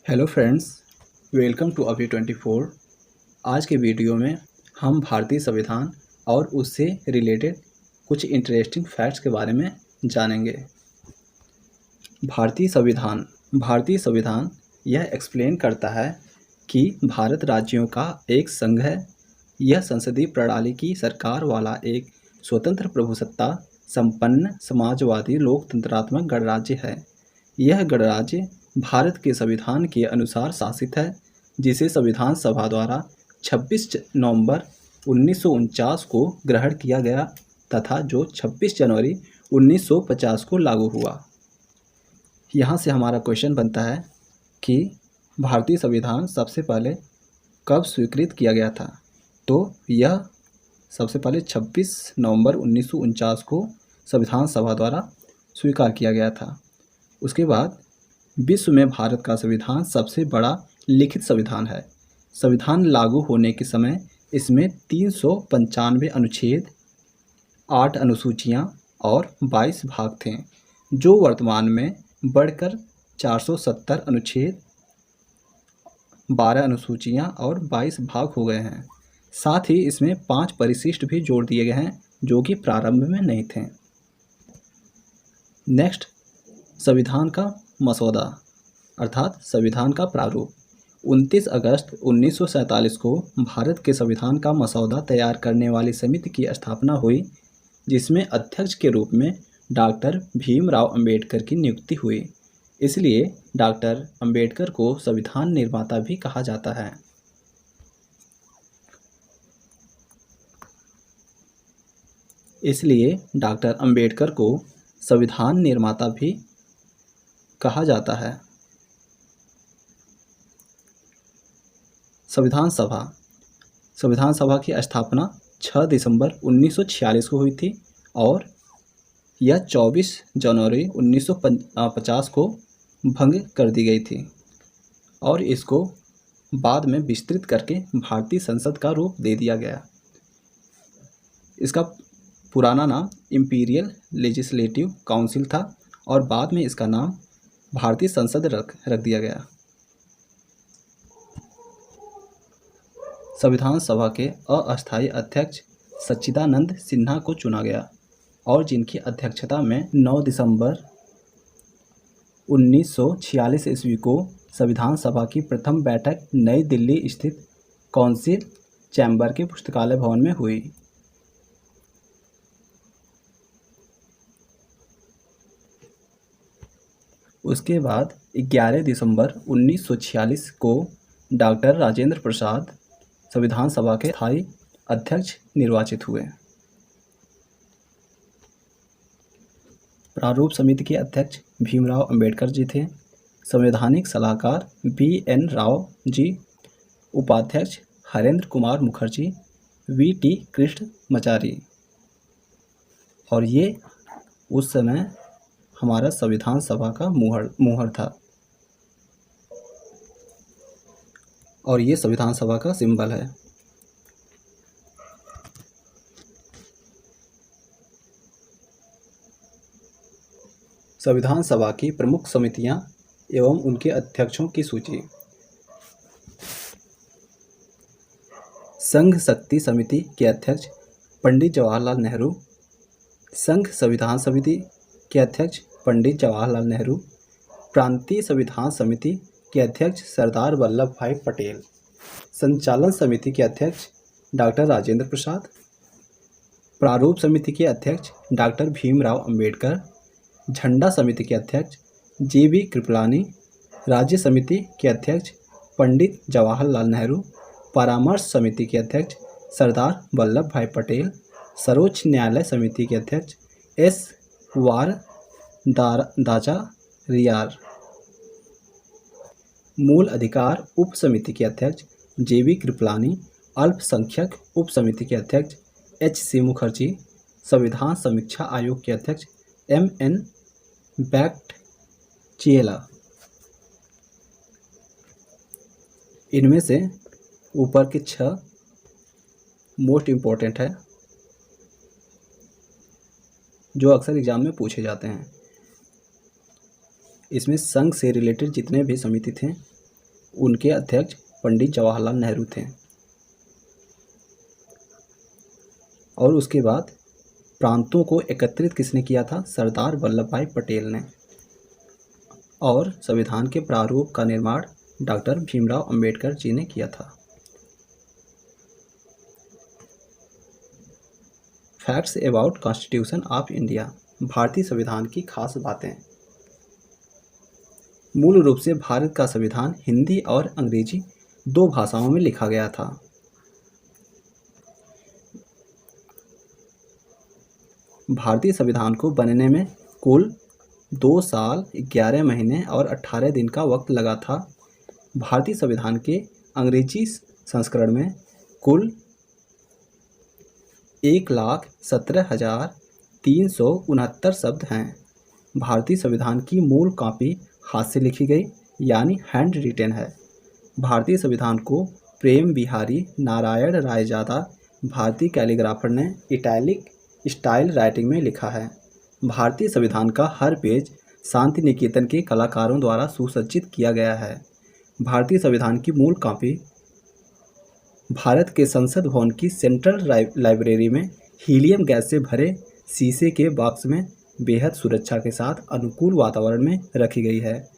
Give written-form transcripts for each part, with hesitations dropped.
Hello friends, welcome to अभी 24। आज के वीडियो में हम भारतीय संविधान और उससे रिलेटेड कुछ इंटरेस्टिंग फैक्ट्स के बारे में जानेंगे। भारतीय संविधान यह एक्सप्लेन करता है कि भारत राज्यों का एक संघ है। यह संसदीय प्रणाली की सरकार वाला एक स्वतंत्र प्रभुसत्ता संपन्न समाजवादी लोकतंत्रात्मक गणराज्य है। यह गणराज्य भारत के संविधान के अनुसार शासित है, जिसे संविधान सभा द्वारा 26 नवंबर 1949 को ग्रहण किया गया तथा जो 26 जनवरी 1950 को लागू हुआ। यहाँ से हमारा क्वेश्चन बनता है कि भारतीय संविधान सबसे पहले कब स्वीकृत किया गया था। तो यह सबसे पहले 26 नवंबर 1949 को संविधान सभा द्वारा स्वीकार किया गया था। उसके बाद विश्व में भारत का संविधान सबसे बड़ा लिखित संविधान है। संविधान लागू होने के समय इसमें 395 अनुच्छेद, 8 अनुसूचियां और 22 भाग थे, जो वर्तमान में बढ़कर 470 अनुच्छेद, 12 अनुसूचियां और 22 भाग हो गए हैं। साथ ही इसमें 5 परिशिष्ट भी जोड़ दिए गए हैं, जो कि प्रारंभ में नहीं थे। नेक्स्ट, संविधान का मसौदा अर्थात संविधान का प्रारूप। 29 अगस्त 1947 को भारत के संविधान का मसौदा तैयार करने वाली समिति की स्थापना हुई, जिसमें अध्यक्ष के रूप में डॉक्टर भीमराव अंबेडकर की नियुक्ति हुई। इसलिए डॉक्टर अंबेडकर को संविधान निर्माता भी कहा जाता है। इसलिए डॉक्टर अंबेडकर को संविधान निर्माता भी कहा जाता है। संविधान सभा की स्थापना 6 दिसंबर 1946 को हुई थी और यह 24 जनवरी 1950 को भंग कर दी गई थी और इसको बाद में विस्तृत करके भारतीय संसद का रूप दे दिया गया। इसका पुराना नाम इंपीरियल लेजिस्लेटिव काउंसिल था और बाद में इसका नाम भारतीय संसद रख दिया गया। संविधान सभा के अस्थायी अध्यक्ष सच्चिदानंद सिन्हा को चुना गया और जिनकी अध्यक्षता में 9 दिसंबर 1946 ईस्वी को संविधान सभा की प्रथम बैठक नई दिल्ली स्थित काउंसिल चैम्बर के पुस्तकालय भवन में हुई। उसके बाद 11 दिसंबर 1946 को डॉक्टर राजेंद्र प्रसाद संविधान सभा के स्थायी अध्यक्ष निर्वाचित हुए। प्रारूप समिति के अध्यक्ष भीमराव अंबेडकर जी थे। संवैधानिक सलाहकार BN राव जी, उपाध्यक्ष हरेंद्र कुमार मुखर्जी, VT कृष्णमाचारी। और ये उस समय हमारा संविधान सभा का मुहर था और ये संविधान सभा का सिंबल है। संविधान सभा की प्रमुख समितियां एवं उनके अध्यक्षों की सूची। संघ शक्ति समिति के अध्यक्ष पंडित जवाहरलाल नेहरू, संघ संविधान समिति के अध्यक्ष पंडित जवाहरलाल नेहरू, प्रांतीय संविधान समिति के अध्यक्ष सरदार वल्लभ भाई पटेल, संचालन समिति के अध्यक्ष डॉक्टर राजेंद्र प्रसाद, प्रारूप समिति के अध्यक्ष डॉक्टर भीमराव अंबेडकर, झंडा समिति के अध्यक्ष JB कृपलानी, राज्य समिति के अध्यक्ष पंडित जवाहरलाल नेहरू, परामर्श समिति के अध्यक्ष सरदार वल्लभ भाई पटेल, सर्वोच्च न्यायालय समिति के अध्यक्ष S वारदाचार्यार, मूल अधिकार उप समिति के अध्यक्ष JB कृपलानी, अल्पसंख्यक उप समिति के अध्यक्ष HC मुखर्जी, संविधान समीक्षा आयोग के अध्यक्ष MN बैक्टचेला। इनमें से ऊपर के 6 मोस्ट इम्पोर्टेंट है, जो अक्सर एग्जाम में पूछे जाते हैं। इसमें संघ से रिलेटेड जितने भी समिति थे उनके अध्यक्ष पंडित जवाहरलाल नेहरू थे। और उसके बाद प्रांतों को एकत्रित किसने किया था? सरदार वल्लभ भाई पटेल ने। और संविधान के प्रारूप का निर्माण डॉक्टर भीमराव अंबेडकर जी ने किया था। Facts about constitution of India. भारतीय संविधान की खास बातें। मूल रूप से भारत का संविधान हिंदी और अंग्रेजी दो भाषाओं में लिखा गया था। भारतीय संविधान को बनने में कुल 2 साल 11 महीने और 18 दिन का वक्त लगा था। भारतीय संविधान के अंग्रेजी संस्करण में कुल 1,17,369 शब्द हैं। भारतीय संविधान की मूल कॉपी हाथ से लिखी गई यानी हैंड रिटेन है। भारतीय संविधान को प्रेम बिहारी नारायण रायजादा भारतीय कैलीग्राफर ने इटैलिक स्टाइल राइटिंग में लिखा है। भारतीय संविधान का हर पेज शांति निकेतन के कलाकारों द्वारा सुसज्जित किया गया है। भारतीय संविधान की मूल कॉपी भारत के संसद भवन की सेंट्रल लाइब्रेरी में हीलियम गैस से भरे शीशे के बॉक्स में बेहद सुरक्षा के साथ अनुकूल वातावरण में रखी गई है।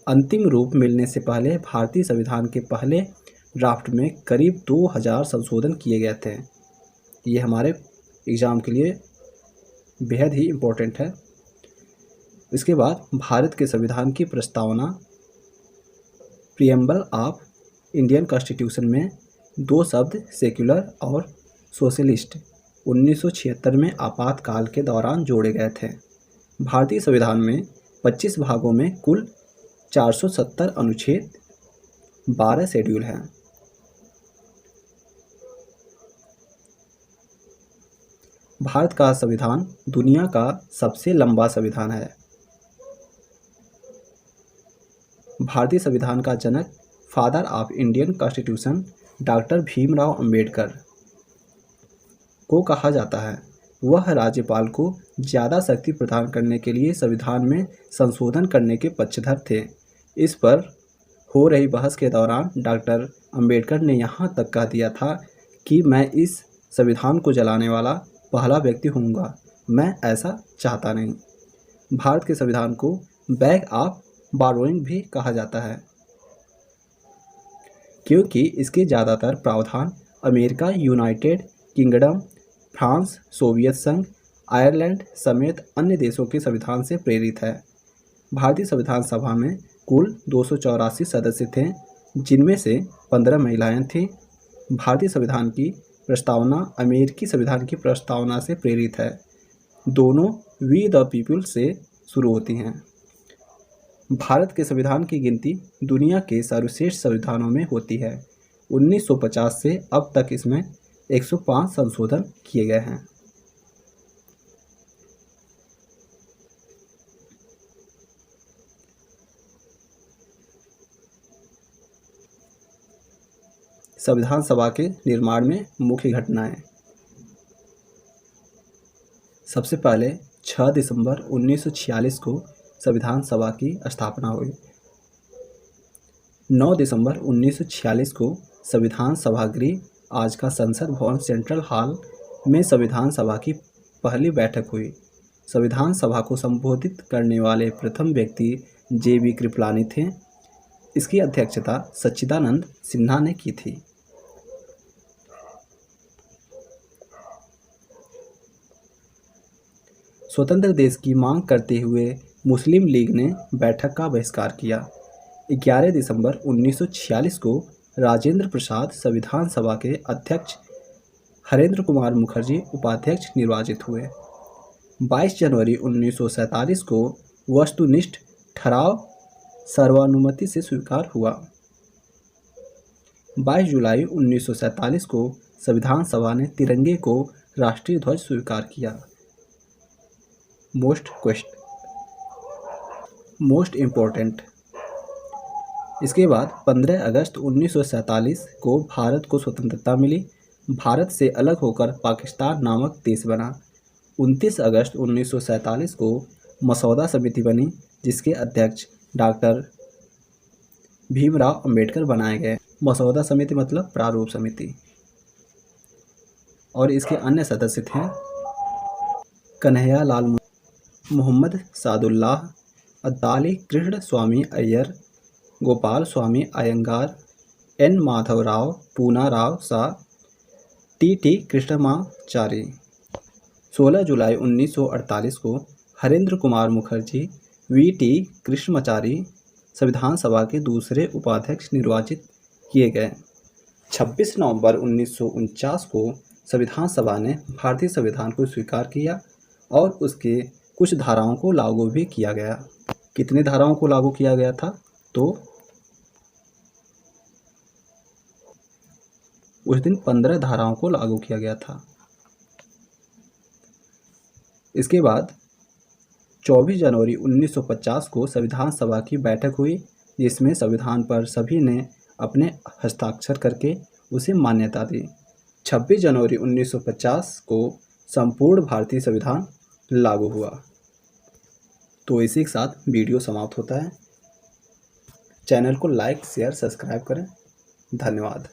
अंतिम रूप मिलने से पहले भारतीय संविधान के पहले ड्राफ्ट में करीब 2000 संशोधन किए गए थे। ये हमारे एग्ज़ाम के लिए बेहद ही इम्पोर्टेंट है। इसके बाद भारत के संविधान की प्रस्तावना प्रीएम्बल ऑफ इंडियन कॉन्स्टिट्यूशन में 2 शब्द सेक्युलर और सोशलिस्ट 1976 में आपातकाल के दौरान जोड़े गए थे। भारतीय संविधान में 25 भागों में कुल 470 अनुच्छेद 12 शेड्यूल हैं। भारत का संविधान दुनिया का सबसे लंबा संविधान है। भारतीय संविधान का जनक father of Indian constitution doctor Bhimrao Ambedkar को कहा जाता है। वह राज्यपाल को ज़्यादा शक्ति प्रदान करने के लिए संविधान में संशोधन करने के पक्षधर थे। इस पर हो रही बहस के दौरान डॉक्टर अंबेडकर ने यहाँ तक कह दिया था कि मैं इस संविधान को जलाने वाला पहला व्यक्ति होऊंगा। मैं ऐसा चाहता नहीं। भारत के संविधान को बैग ऑफ बारोइंग भी कहा जाता है क्योंकि इसके ज़्यादातर प्रावधान America, United kingdom, France, Soviet संघ, आयरलैंड समेत अन्य देशों के संविधान से प्रेरित है। भारतीय संविधान सभा में कुल 284 सदस्य थे, जिनमें से 15 महिलाएं थीं। भारतीय संविधान की प्रस्तावना अमेरिकी संविधान की प्रस्तावना से प्रेरित है। दोनों वी द पीपल से शुरू होती हैं। भारत के संविधान की गिनती दुनिया के सर्वश्रेष्ठ संविधानों में होती है। 1950 से अब तक इसमें 105 संशोधन किए गए हैं। संविधान सभा के निर्माण में मुख्य घटनाएं। सबसे पहले 6 दिसंबर 1946 को संविधान सभा की स्थापना हुई। 9 दिसंबर 1946 को संविधान सभागृह, आज का संसद भवन सेंट्रल हॉल में संविधान सभा की पहली बैठक हुई। संविधान सभा को संबोधित करने वाले प्रथम व्यक्ति JB कृपलानी थे। इसकी अध्यक्षता सच्चिदानंद सिन्हा ने की थी। स्वतंत्र देश की मांग करते हुए मुस्लिम लीग ने बैठक का बहिष्कार किया। 11 दिसंबर 1946 को राजेंद्र प्रसाद संविधान सभा के अध्यक्ष, हरेंद्र कुमार मुखर्जी उपाध्यक्ष निर्वाचित हुए। 22 जनवरी 1947 को वस्तुनिष्ठ ठहराव सर्वानुमति से स्वीकार हुआ। 22 जुलाई 1947 को संविधान सभा ने तिरंगे को राष्ट्रीय ध्वज स्वीकार किया। Most important. इसके बाद 15 अगस्त 1947 को भारत को स्वतंत्रता मिली। भारत से अलग होकर पाकिस्तान नामक देश बना। 29 अगस्त 1947 को मसौदा समिति बनी, जिसके अध्यक्ष डॉक्टर भीमराव अंबेडकर बनाए गए। मसौदा समिति मतलब प्रारूप समिति। और इसके अन्य सदस्य थे कन्हैया लाल, मोहम्मद सादुल्लाह, अद्दाली कृष्ण स्वामी अय्यर, गोपाल स्वामी अयंगार, एन माधवराव, पूनाराव शाह, टी कृष्णमाचारी। 16 जुलाई 1948 को हरेंद्र कुमार मुखर्जी, वी.टी. कृष्णमाचारी संविधान सभा के दूसरे उपाध्यक्ष निर्वाचित किए गए। 26 नवंबर 1949 को संविधान सभा ने भारतीय संविधान को स्वीकार किया और उसके कुछ धाराओं को लागू भी किया गया। कितने धाराओं को लागू किया गया था? तो उस दिन 15 धाराओं को लागू किया गया था। इसके बाद 24 जनवरी 1950 को संविधान सभा की बैठक हुई, जिसमें संविधान पर सभी ने अपने हस्ताक्षर करके उसे मान्यता दी। 26 जनवरी 1950 को संपूर्ण भारतीय संविधान लागू हुआ। तो इसी के साथ वीडियो समाप्त होता है। चैनल को लाइक, शेयर, सब्सक्राइब करें। धन्यवाद।